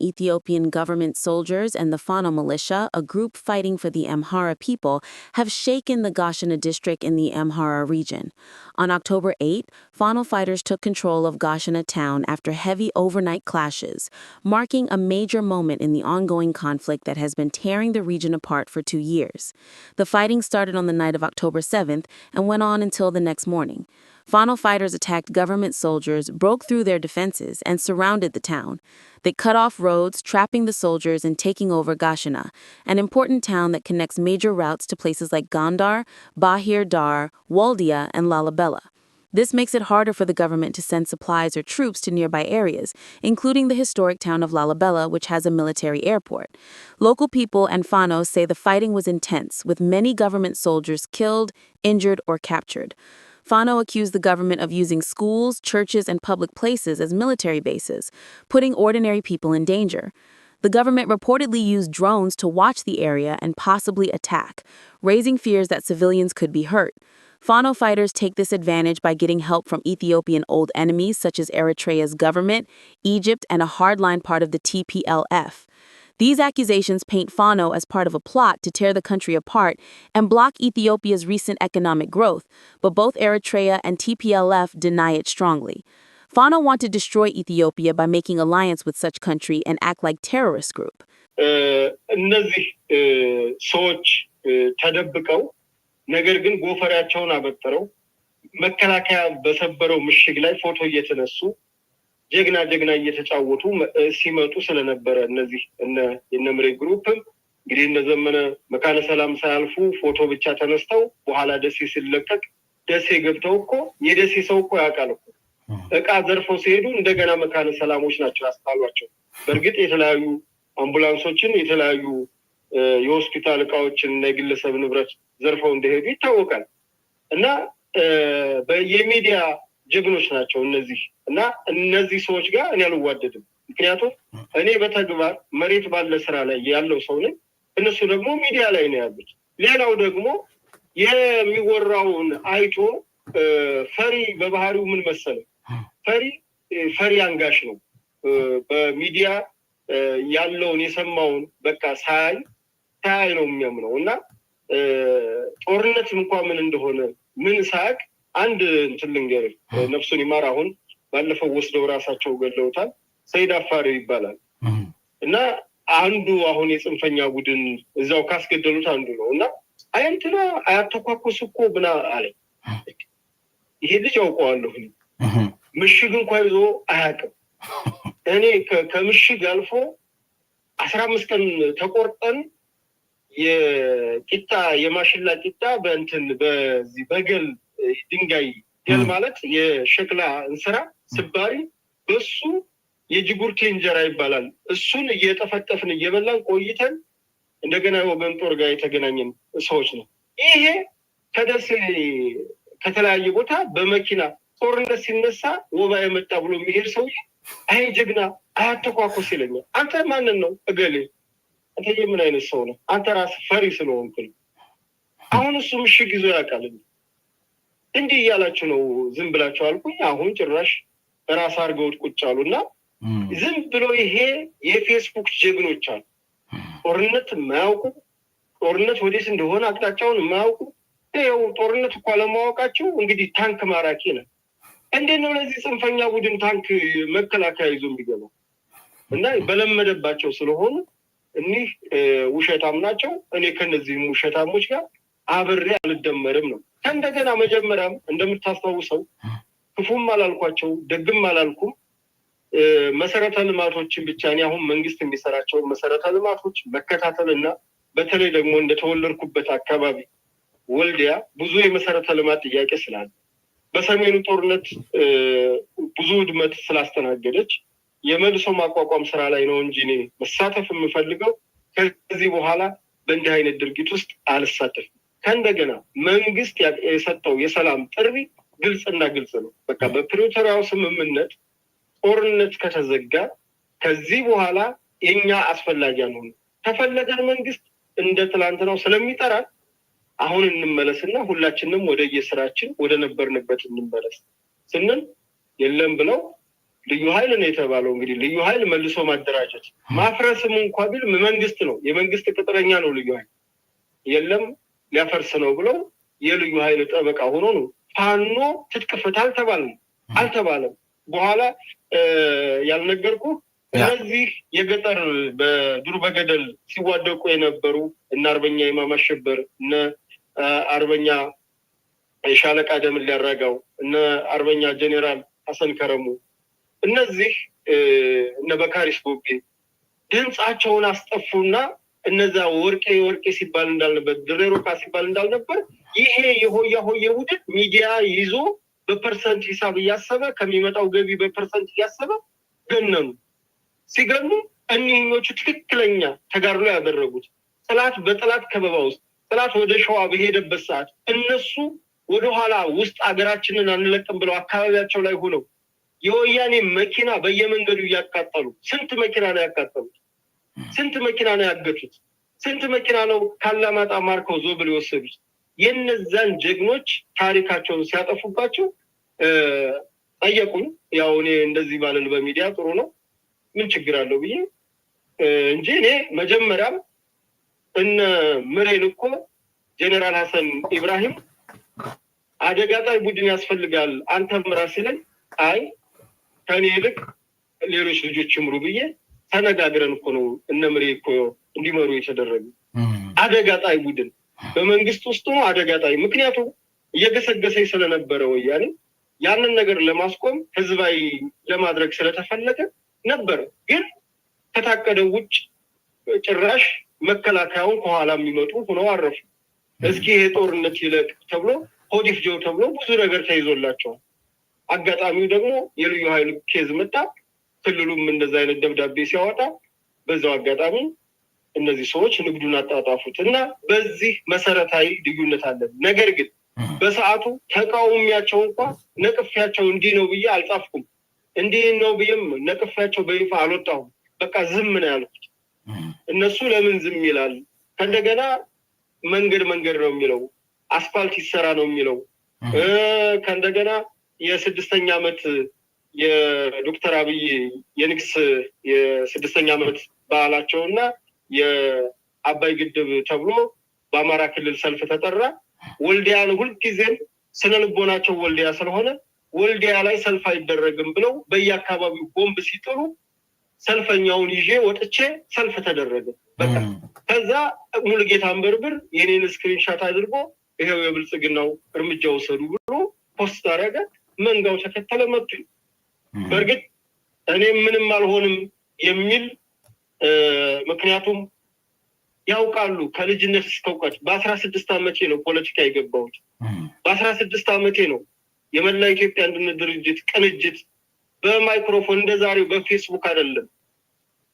Ethiopian government soldiers and the Fano militia, a group fighting for the Amhara people, have shaken the Gashina district in the Amhara region. On October 8, Fano fighters took control of Gashina town after heavy overnight clashes, marking a major moment in the ongoing conflict that has been tearing the region apart for 2 years. The fighting started on the night of October 7th and went on until the next morning. Fano fighters attacked government soldiers, broke through their defenses, and surrounded the town. They cut off roads, trapping the soldiers and taking over Gashina, an important town that connects major routes to places like Gondar, Bahir Dar, Waldia, and Lalibela. This makes it harder for the government to send supplies or troops to nearby areas, including the historic town of Lalibela, which has a military airport. Local people and Fano say the fighting was intense, with many government soldiers killed, injured, or captured. Fano accused the government of using schools, churches, and public places as military bases, putting ordinary people in danger. The government reportedly used drones to watch the area and possibly attack, raising fears that civilians could be hurt. Fano fighters take this advantage by getting help from Ethiopian old enemies such as Eritrea's government, Egypt, and a hardline part of the TPLF. These accusations paint Fano as part of a plot to tear the country apart and block Ethiopia's recent economic growth, but both Eritrea and TPLF deny it strongly. Fano want to destroy Ethiopia by making alliance with such country and act like terrorist group. እነዚህ ሰዎች ተደብቀው ነገር ግን ጎፈራቸውን አበጥረው መከላከያ በሰበረው ምሽግ ላይ ፎቶ እየተነሱ ጀግና እየተጫወቱ ሲመጡ ስለነበረ እነዚህ የነምሬ ግሩፕም እንግዲህ እነዘመነ መካነ ሰላም ሳያልፉ ፎቶ ብቻ ተነስተው በኋላ ደሴ ሲለቀቅ ደሴ ገብተው እኮ የደሴ ሰው እኮ ያውቃል እኮ እቃ ዘርፈው ሲሄዱ እንደገና መካነ ሰላሞች ናቸው ያስጣሏቸው። በእርግጥ የተለያዩ አምቡላንሶችን የተለያዩ የሆስፒታል እቃዎችን እና የግለሰብ ንብረት ዘርፈው እንደሄዱ ይታወቃል። እና በየሚዲያ ጀግኖች ናቸው እነዚህ እና እነዚህ ሰዎች ጋር እኔ አልዋደድም። ምክንያቱም እኔ በተግባር መሬት ባለ ስራ ላይ ያለው ሰው ነኝ፣ እነሱ ደግሞ ሚዲያ ላይ ነው ያሉት። ሌላው ደግሞ የሚወራውን አይቶ ፈሪ በባህሪው ምን መሰለ ፈሪ አንጋሽ ነው። በሚዲያ ያለውን የሰማውን በቃ ሳይ ነው የሚያምነው እና ጦርነት እንኳን ምን እንደሆነ ምን ሳቅ አንድ እንትን ልንገርህ፣ ነፍሱን ይማር። አሁን ባለፈው ወስደው ራሳቸው ገለውታል። ሰይድ አፋሪ ይባላል እና አንዱ አሁን የጽንፈኛ ቡድን እዛው ካስገደሉት አንዱ ነው እና አይንትና አያተኳኩስ እኮ ብና አለ። ይሄ ልጅ አውቀዋለሁ፣ ምሽግ እንኳን ይዞ አያውቅም። እኔ ከምሽግ አልፎ 15 ቀን ተቆርጠን የማሽላ ቂጣ በዚህ በገል ድንጋይ ገል ማለት የሸክላ እንስራ ስባሪ በሱ የጅጉርቲ እንጀራ ይባላል። እሱን እየጠፈጠፍን እየበላን ቆይተን እንደገና ወገን ጦር ጋር የተገናኘን ሰዎች ነው። ይሄ ከደሴ ከተለያየ ቦታ በመኪና ጦርነት ሲነሳ ወባ የመጣ ብሎ የሚሄድ ሰው አይ ጀግና አያተኳኩስ ይለኛል። አንተ ማንን ነው እገሌ? አንተ የምን አይነት ሰው ነው? አንተ ራስህ ፈሪ ስለሆንክ ነው። አሁን እሱ ምሽግ ይዞ ያውቃል እንዲህ እያላችሁ ነው ዝም ብላችሁ አልኩኝ። አሁን ጭራሽ ራስ አድርገውት ቁጭ አሉና ዝም ብሎ ይሄ የፌስቡክ ጀግኖች አሉ። ጦርነት የማያውቁ ጦርነት ወዴት እንደሆነ አቅጣጫውን የማያውቁ ይኸው ጦርነት እኮ ለማወቃቸው እንግዲህ ታንክ ማራኪ ነው። እንዴት ነው ለዚህ ጽንፈኛ ቡድን ታንክ መከላከያ ይዞ የሚገባው? እና በለመደባቸው ስለሆኑ እኒህ ውሸታም ናቸው። እኔ ከነዚህም ውሸታሞች ጋር አብሬ አልደመርም ነው። ከእንደገና መጀመሪያም እንደምታስታውሰው ክፉም አላልኳቸው ደግም አላልኩም። መሰረተ ልማቶችን ብቻ እኔ አሁን መንግስት የሚሰራቸው መሰረተ ልማቶች መከታተልና በተለይ ደግሞ እንደተወለድኩበት አካባቢ ወልዲያ ብዙ የመሰረተ ልማት ጥያቄ ስላለ በሰሜኑ ጦርነት ብዙ ውድመት ስላስተናገደች የመልሶ ማቋቋም ስራ ላይ ነው እንጂ እኔ መሳተፍ የምፈልገው ከዚህ በኋላ በእንዲህ አይነት ድርጊት ውስጥ አልሳተፍም። ከእንደገና መንግስት የሰጠው የሰላም ጥሪ ግልጽና ግልጽ ነው። በቃ በፕሪቶሪያው ስምምነት ጦርነት ከተዘጋ ከዚህ በኋላ የኛ አስፈላጊ ነው። ተፈለገን መንግስት እንደ ትላንትናው ስለሚጠራን አሁን እንመለስና ሁላችንም ወደ የስራችን ወደ ነበርንበት እንመለስ ስንል የለም ብለው ልዩ ኃይል ነው የተባለው። እንግዲህ ልዩ ኃይል መልሶ ማደራጀት ማፍረስም እንኳን ቢል መንግስት ነው፣ የመንግስት ቅጥረኛ ነው ልዩ ኃይል። የለም ሊያፈርስ ነው ብለው የልዩ ኃይል ጠበቃ ሆኖ ነው ፋኖ ትጥቅ ፍታ አልተባለም። በኋላ ያልነገርኩ እነዚህ የገጠር በዱር በገደል ሲዋደቁ የነበሩ እነ አርበኛ ኢማም አሸበር፣ እነ አርበኛ የሻለቃ ደምን ሊያረጋው፣ እነ አርበኛ ጄኔራል ሐሰን ከረሙ፣ እነዚህ እነ በካሪስ ቦቤ ድምፃቸውን አስጠፉና እነዛ ወርቄ ሲባል እንዳልነበር፣ ድሬሮካ ሲባል እንዳልነበር ይሄ የሆያ ሆዬ ቡድን ሚዲያ ይዞ በፐርሰንት ሂሳብ እያሰበ ከሚመጣው ገቢ በፐርሰንት እያሰበ ገነኑ። ሲገኑ እኒህኞቹ ትክክለኛ ተጋድሎ ያደረጉት ጥላት በጥላት ከበባ ውስጥ ጥላት ወደ ሸዋ በሄደበት ሰዓት እነሱ ወደኋላ ውስጥ አገራችንን አንለቅም ብለው አካባቢያቸው ላይ ሆነው የወያኔ መኪና በየመንገዱ እያቃጠሉ ስንት መኪና ነው ያቃጠሉት? ስንት መኪና ነው ያገቱት? ስንት መኪና ነው ካላማጣ ማርከው ዞብል የወሰዱት? የነዛን ጀግኖች ታሪካቸውን ሲያጠፉባቸው ጠየቁኝ። ያው እኔ እንደዚህ ባለል በሚዲያ ጥሩ ነው ምን ችግር አለው ብዬ እንጂ እኔ መጀመሪያም እነ ምሬን እኮ ጄኔራል ሐሰን ኢብራሂም አደጋ ጣይ ቡድን ያስፈልጋል አንተም ራስ ላይ አይ ከኔ ይልቅ ሌሎች ልጆች ይምሩ ብዬ ተነጋግረን እኮ ነው እነ ምሬ እኮ እንዲመሩ የተደረገ። አደጋ ጣይ ቡድን በመንግስት ውስጥ ነው አደጋ ጣይ። ምክንያቱም እየገሰገሰ ስለነበረ ወያኔ ያንን ነገር ለማስቆም ህዝባዊ ለማድረግ ስለተፈለገ ነበር። ግን ከታቀደው ውጭ ጭራሽ መከላከያውን ከኋላ የሚመጡ ሆነው አረፉ። እስኪ ይሄ ጦርነት ይለቅ ተብሎ ሆዲፍጆ ተብሎ ብዙ ነገር ተይዞላቸዋል። አጋጣሚው ደግሞ የልዩ ኃይል ኬዝ መጣ። ክልሉም እንደዛ አይነት ደብዳቤ ሲያወጣ በዛው አጋጣሚ እነዚህ ሰዎች ንግዱን አጣጣፉት እና በዚህ መሰረታዊ ልዩነት አለን። ነገር ግን በሰዓቱ ተቃውሚያቸው እንኳን ነቅፊያቸው እንዲህ ነው ብዬ አልጻፍኩም። እንዲህ ነው ብዬም ነቅፊያቸው በይፋ አልወጣሁም። በቃ ዝም ነው ያልኩት። እነሱ ለምን ዝም ይላል? ከእንደገና መንገድ ነው የሚለው፣ አስፋልት ይሰራ ነው የሚለው። ከእንደገና የ6ኛ ዓመት የዶክተር አብይ የንግስ የ6ኛ ዓመት በዓላቸውና የአባይ ግድብ ተብሎ በአማራ ክልል ሰልፍ ተጠራ። ወልዲያን ሁልጊዜም ስነልቦናቸው ወልዲያ ስለሆነ ወልዲያ ላይ ሰልፍ አይደረግም ብለው በየአካባቢው ቦምብ ሲጥሉ ሰልፈኛውን ይዤ ወጥቼ ሰልፍ ተደረገ። በቃ ከዛ ሙሉጌታ አንበርብር የኔን ስክሪንሻት አድርጎ ይሄው የብልጽግናው እርምጃ ወሰዱ ብሎ ፖስት አደረገ። መንጋው ተከተለ መጡ። በእርግጥ እኔ ምንም አልሆንም የሚል ምክንያቱም ያውቃሉ ከልጅነት እስከ እውቀት። በ16 ዓመቴ ነው ፖለቲካ የገባሁት። በ16 ዓመቴ ነው የመላ ኢትዮጵያ አንድነት ድርጅት ቅንጅት በማይክሮፎን እንደዛሬው በፌስቡክ አይደለም፣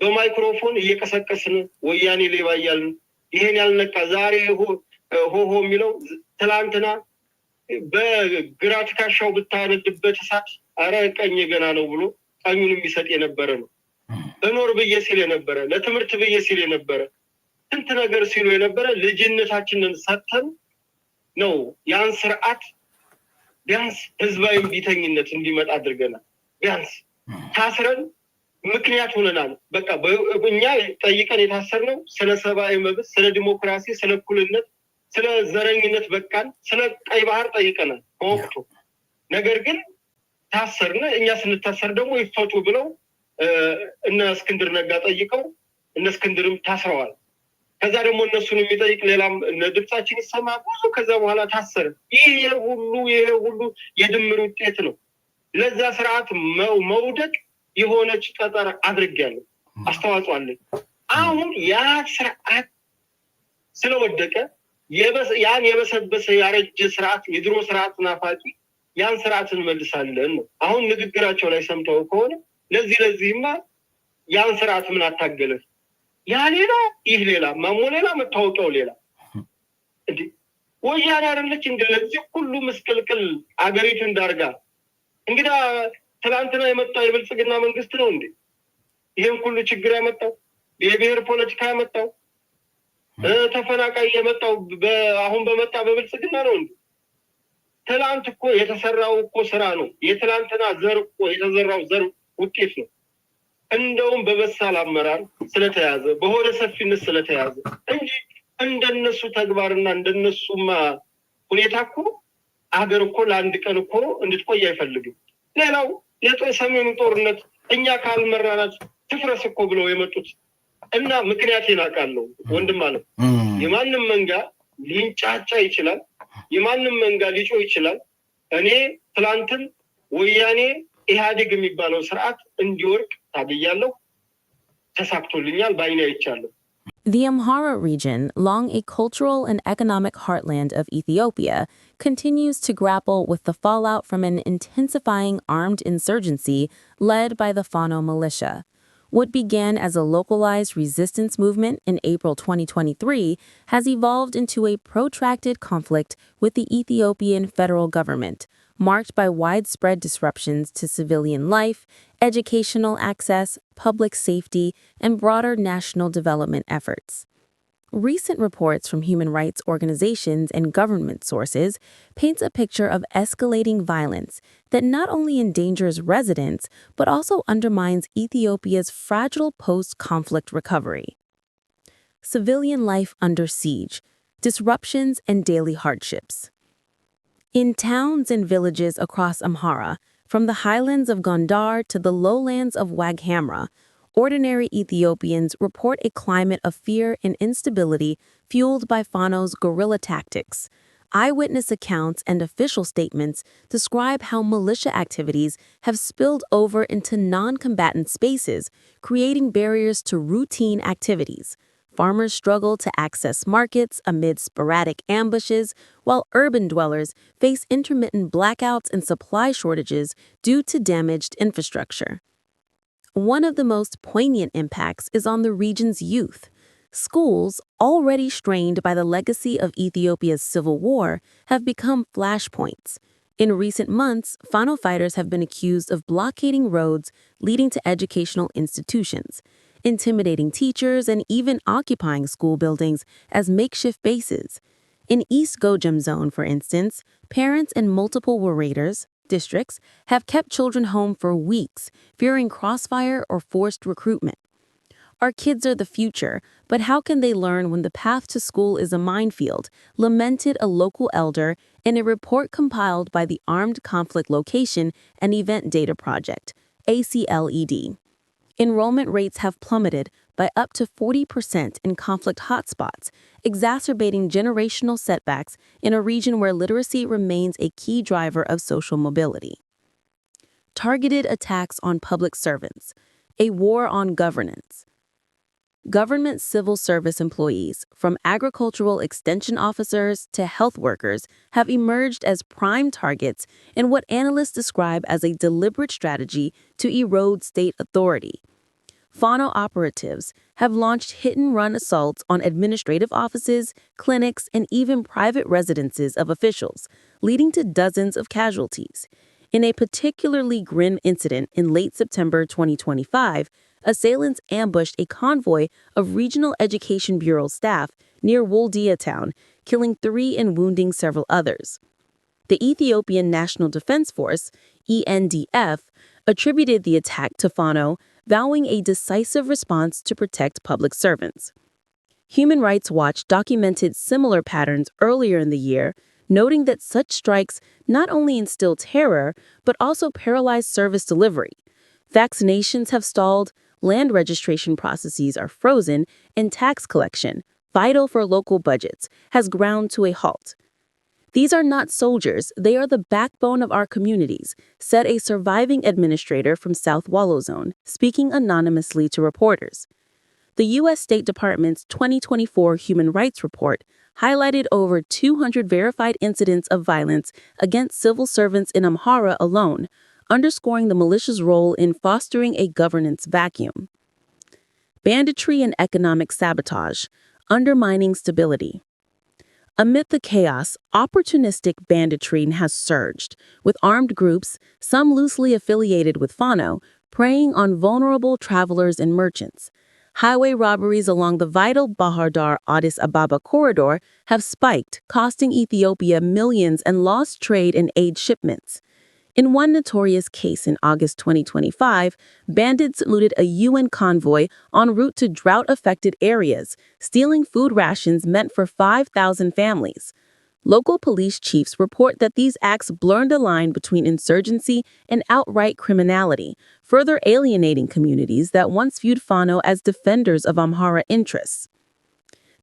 በማይክሮፎን እየቀሰቀስን ወያኔ ሌባ እያልን ይሄን ያልነቃ ዛሬ ሆሆ የሚለው ትላንትና በግራ ትከሻው ብታነድበት እሳት አረ ቀኝ ገና ነው ብሎ ቀኙን የሚሰጥ የነበረ ነው። እኖር ብዬ ሲል የነበረ ለትምህርት ብዬ ሲል የነበረ ስንት ነገር ሲሉ የነበረ ልጅነታችንን ሰጥተን ነው ያን ስርዓት ቢያንስ ህዝባዊ ቢተኝነት እንዲመጣ አድርገናል። ቢያንስ ታስረን ምክንያት ሆነናል። በቃ እኛ ጠይቀን የታሰርነው ስለ ሰብአዊ መብት፣ ስለ ዲሞክራሲ፣ ስለ እኩልነት፣ ስለ ዘረኝነት በቃን፣ ስለ ቀይ ባህር ጠይቀናል በወቅቱ። ነገር ግን ታሰርነ። እኛ ስንታሰር ደግሞ ይፈቱ ብለው እነ እስክንድር ነጋ ጠይቀው እነ እስክንድርም ታስረዋል። ከዛ ደግሞ እነሱን የሚጠይቅ ሌላም ድምጻችን ይሰማ ብዙ ከዛ በኋላ ታሰረ። ይሄ ሁሉ የድምር ውጤት ነው። ለዛ ስርዓት መውደቅ የሆነች ጠጠር አድርጌያለሁ፣ አስተዋጽኦ አለኝ። አሁን ያ ስርዓት ስለወደቀ ያን የበሰበሰ ያረጀ ስርዓት የድሮ ስርዓት ናፋቂ ያን ስርዓት እንመልሳለን ነው። አሁን ንግግራቸው ላይ ሰምተው ከሆነ ለዚህማ ያን ስርዓት ምን አታገለህ? ያ ሌላ ይህ ሌላ፣ ማሞ ሌላ፣ መታወቂያው ሌላ። እንዴ ወያኔ አይደለች እንዴ ለዚህ ሁሉ ምስቅልቅል አገሪቱ እንዳርጋ? እንግዳ ትላንትና የመጣው የብልጽግና መንግስት ነው እንዴ ይሄን ሁሉ ችግር ያመጣው? የብሔር ፖለቲካ ያመጣው? ተፈናቃይ የመጣው አሁን በመጣ በብልጽግና ነው እንዴ? ትላንት እኮ የተሰራው እኮ ስራ ነው። የትላንትና ዘር እኮ የተዘራው ዘር ውጤት ነው። እንደውም በበሳል አመራር ስለተያዘ በሆደ ሰፊነት ስለተያዘ እንጂ እንደነሱ ተግባርና እንደነሱማ ሁኔታ እኮ ሀገር እኮ ለአንድ ቀን እኮ እንድትቆይ አይፈልግም። ሌላው የሰሜኑ ጦርነት እኛ ካልመራናት ትፍረስ እኮ ብለው የመጡት እና ምክንያቴን አውቃለሁ ወንድም አለ። የማንም መንጋ ሊንጫጫ ይችላል፣ የማንም መንጋ ሊጮህ ይችላል። እኔ ትላንትን ወያኔ ኢህአዴግ የሚባለው ስርዓት እንዲወርቅ ታግያለሁ፣ ተሳክቶልኛል፣ በዓይኔ አይቻለሁ። The Amhara region, long a cultural and economic heartland of Ethiopia, continues to grapple with the fallout from an intensifying armed insurgency led by the Fano militia. What began as a localized resistance movement in April 2023 has evolved into a protracted conflict with the Ethiopian federal government, marked by widespread disruptions to civilian life, educational access, public safety, and broader national development efforts. Recent reports from human rights organizations and government sources paints a picture of escalating violence that not only endangers residents but also undermines Ethiopia's fragile post-conflict recovery. Civilian life under siege, disruptions, and daily hardships. In towns and villages across Amhara, from the highlands of Gondar to the lowlands of Waghamra, ordinary Ethiopians report a climate of fear and instability fueled by Fano's guerrilla tactics. Eyewitness accounts and official statements describe how militia activities have spilled over into non-combatant spaces, creating barriers to routine activities. Farmers struggle to access markets amid sporadic ambushes, while urban dwellers face intermittent blackouts and supply shortages due to damaged infrastructure. One of the most poignant impacts is on the region's youth. Schools, already strained by the legacy of Ethiopia's civil war, have become flashpoints. In recent months, Fano fighters have been accused of blockading roads leading to educational institutions, intimidating teachers, and even occupying school buildings as makeshift bases. In East Gojam Zone, for instance, parents in multiple Waraders districts have kept children home for weeks, fearing crossfire or forced recruitment. Our kids are the future, but how can they learn when the path to school is a minefield, lamented a local elder in a report compiled by the Armed Conflict Location and Event Data Project, ACLED. Enrollment rates have plummeted by up to 40% in conflict hotspots, exacerbating generational setbacks in a region where literacy remains a key driver of social mobility. Targeted attacks on public servants, a war on governance. Government civil service employees, from agricultural extension officers to health workers, have emerged as prime targets in what analysts describe as a deliberate strategy to erode state authority. Fano operatives have launched hit-and-run assaults on administrative offices, clinics, and even private residences of officials, leading to dozens of casualties. In a particularly grim incident in late September 2025, assailants ambushed a convoy of Regional Education Bureau staff near Woldia town, killing 3 and wounding several others. The Ethiopian National Defense Force, ENDF, attributed the attack to Fano, vowing a decisive response to protect public servants. Human Rights Watch documented similar patterns earlier in the year, noting that such strikes not only instill terror, but also paralyze service delivery. Vaccinations have stalled, land registration processes are frozen, and tax collection, vital for local budgets, has ground to a halt. These are not soldiers, they are the backbone of our communities, said a surviving administrator from South Wallo Zone, speaking anonymously to reporters. The U.S. State Department's 2024 Human Rights Report highlighted over 200 verified incidents of violence against civil servants in Amhara alone, underscoring the militia's role in fostering a governance vacuum. Banditry and economic sabotage, undermining stability. Amid the chaos, opportunistic banditry has surged, with armed groups, some loosely affiliated with Fano, preying on vulnerable travelers and merchants. Highway robberies along the vital Bahar Dar-Addis Ababa corridor have spiked, costing Ethiopia millions and lost trade and aid shipments. In one notorious case in August 2025, bandits looted a UN convoy en route to drought-affected areas, stealing food rations meant for 5,000 families. Local police chiefs report that these acts blurred the line between insurgency and outright criminality, further alienating communities that once viewed Fano as defenders of Amhara interests.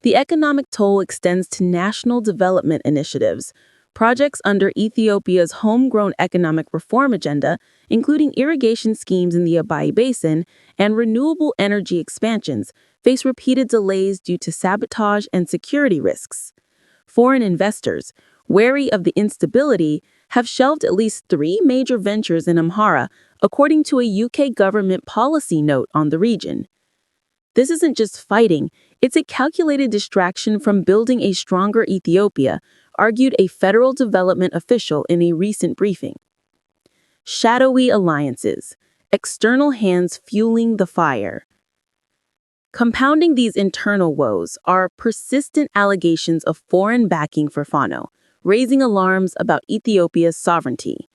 The economic toll extends to national development initiatives. Projects under Ethiopia's homegrown economic reform agenda, including irrigation schemes in the Abai Basin and renewable energy expansions, face repeated delays due to sabotage and security risks. Foreign investors, wary of the instability, have shelved at least 3 major ventures in Amhara, according to a UK government policy note on the region. This isn't just fighting, it's a calculated distraction from building a stronger Ethiopia, argued a federal development official in a recent briefing. Shadowy alliances, external hands fueling the fire. Compounding these internal woes are persistent allegations of foreign backing for Fano, raising alarms about Ethiopia's sovereignty.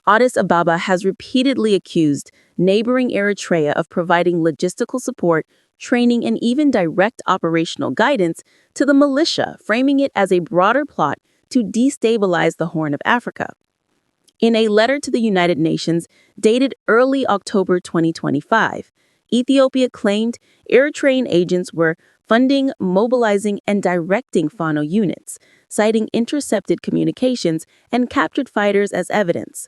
Addis Ababa has repeatedly accused neighboring Eritrea of providing logistical support, training, and even direct operational guidance to the militia, framing it as a broader plot to destabilize the Horn of Africa. In a letter to the United Nations dated early October 2025, Ethiopia claimed Eritrean agents were funding, mobilizing, and directing Fano units, citing intercepted communications and captured fighters as evidence.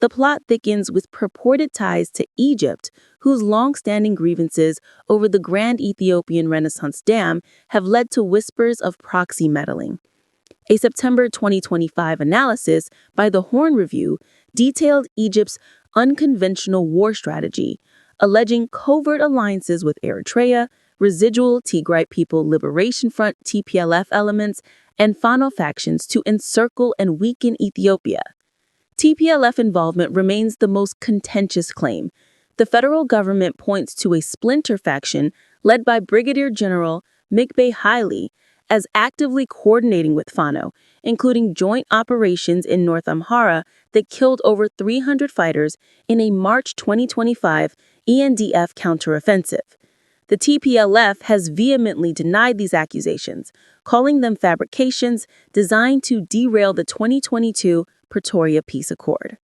The plot thickens with purported ties to Egypt, whose long-standing grievances over the Grand Ethiopian Renaissance Dam have led to whispers of proxy meddling. A September 2025 analysis by the Horn Review detailed Egypt's unconventional war strategy, alleging covert alliances with Eritrea, residual Tigray People Liberation Front (TPLF) elements, and Fano factions to encircle and weaken Ethiopia. TPLF involvement remains the most contentious claim. The federal government points to a splinter faction led by Brigadier General Mikbay Haile as actively coordinating with Fano, including joint operations in North Amhara that killed over 300 fighters in a March 2025 ENDF counteroffensive. The TPLF has vehemently denied these accusations, calling them fabrications designed to derail the 2022 Pretoria Peace Accord.